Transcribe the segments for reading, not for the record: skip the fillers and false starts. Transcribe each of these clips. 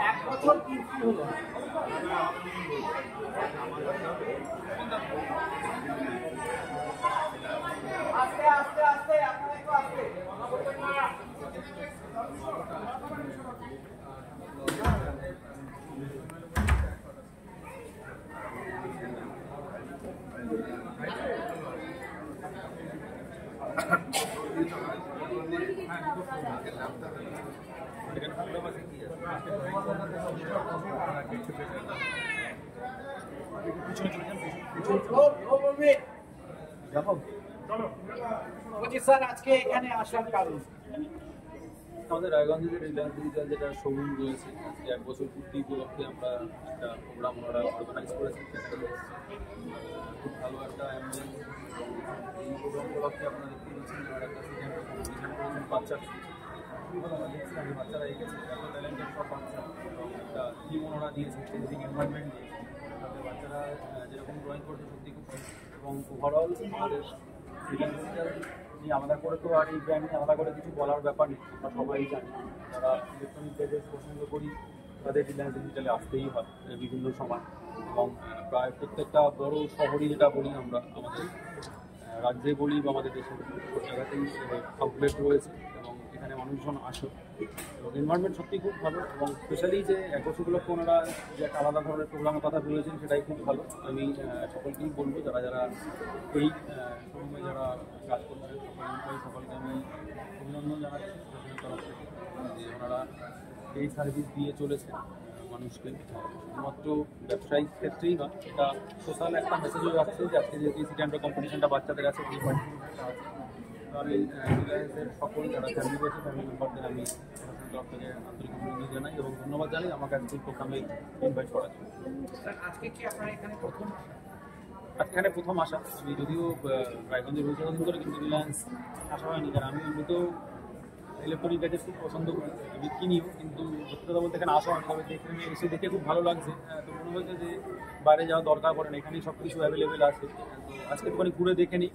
এক বছর কি হলো? আস্তে আস্তে আস্তে আপনারা একটু আস্তে কথা বলবেন না। স্যার আজকে এখানে আসার কারণ আমাদের রায়গঞ্জের রিলায়েন্স ডিজিটাল যেটা শোরুম রয়েছে আজকে 1 বছর পূর্তি উপলক্ষে আমরা একটা প্রোগ্রাম ওনারা অর্গানাইজ করেছি। খুব ভালো একটা অ্যাম্বিয়েন্স। এই প্রোগ্রাম উপলক্ষে আপনারা দেখতে পাচ্ছেন ওনারা একটা সিজন কম্পিটিশন করেছেন বাচ্চাদের। আমরা দেখছি যে বাচ্চারা এগেছে এত ট্যালেন্টেড সব বাচ্চা এবং একটা থিম ওনারা দিয়েছে চেঞ্জিং এনভায়রনমেন্ট দিয়েছে। তাতে বাচ্চারা যেরকম ড্রয়িং করতে সত্যি খুব এবং ওভারঅল আমাদের রিলায়েন্স ডিজিটাল নিয়ে আলাদা করে তো আর এই ব্র্যান্ড নিয়ে আলাদা করে কিছু বলার ব্যাপার নেই। আমরা সবাই জানি যারা ইলেকট্রনিক গ্যাজেটস পছন্দ করি তাদের রিলায়েন্স ডিজিটালে আসতেই হয় বিভিন্ন সময় এবং প্রায় প্রত্যেকটা বড় শহরই যেটা বলি আমরা আমাদের রাজ্যে বলি বা আমাদের দেশের সব জায়গাতেই আউটলেট রয়েছে এবং এখানে মানুষজন আসে এবং এনভায়রনমেন্ট সত্যিই খুব ভালো এবং স্পেশালি যে 1 বছর উপলক্ষে ওনারা যে একটা আলাদা ধরনের প্রোগ্রামের কথা বলেছেন সেটাই খুব ভালো। আমি সকলকেই বলবো যারা যারা এই শোরুমে যারা কাজ করছেন সকলকে আমি অভিনন্দন জানাচ্ছি প্রশাসনের তরফ থেকে যে ওনারা এই সার্ভিস দিয়ে চলেছেন মানুষকে শুধুমাত্র ব্যবসায়িক ক্ষেত্রেই না, এটা সোশ্যাল একটা মেসেজও যাচ্ছে যে আজকে যেহেতু সিটি ক্যান্টার কম্পিটিশনটা বাচ্চাদের আছে এই পার্টিসিপেশনটা আছে। তো আমি রিলায়েন্সের সকল যারা ফ্যামিলি রয়েছে ফ্যামিলি মেম্বারদের আমি প্রশাসনের তরফ থেকে আন্তরিক অভিনন্দন জানাই এবং ধন্যবাদ জানাই আমাকে আজকে প্রোগ্রামে ইনভাইট করার জন্য। আজকে কি আপনারা এখানে প্রথম এখানে প্রথম আসা আমি যদিও রায়গঞ্জে রয়েছে করে কিন্তু রিলায়েন্স আসা হয়নি কারণ আমি এমনিতেও ইলেকট্রনিক গ্যাজেট খুব পছন্দ করি আমি কিনিও কিন্তু সত্যি কথা বলতে এখানে আসা হয়নি তবে এখানে এসে দেখে খুব ভালো লাগছে। তো মনে হয়েছে যে বাইরে যাওয়া দরকার পড়ে না এখানেই সব কিছু অ্যাভেলেবেল আছে। তো আজকে একটুখানি ঘুরে দেখে নিই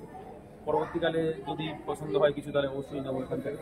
পরবর্তীকালে যদি পছন্দ হয় কিছু তাহলে অবশ্যই নেবো এখান থেকে।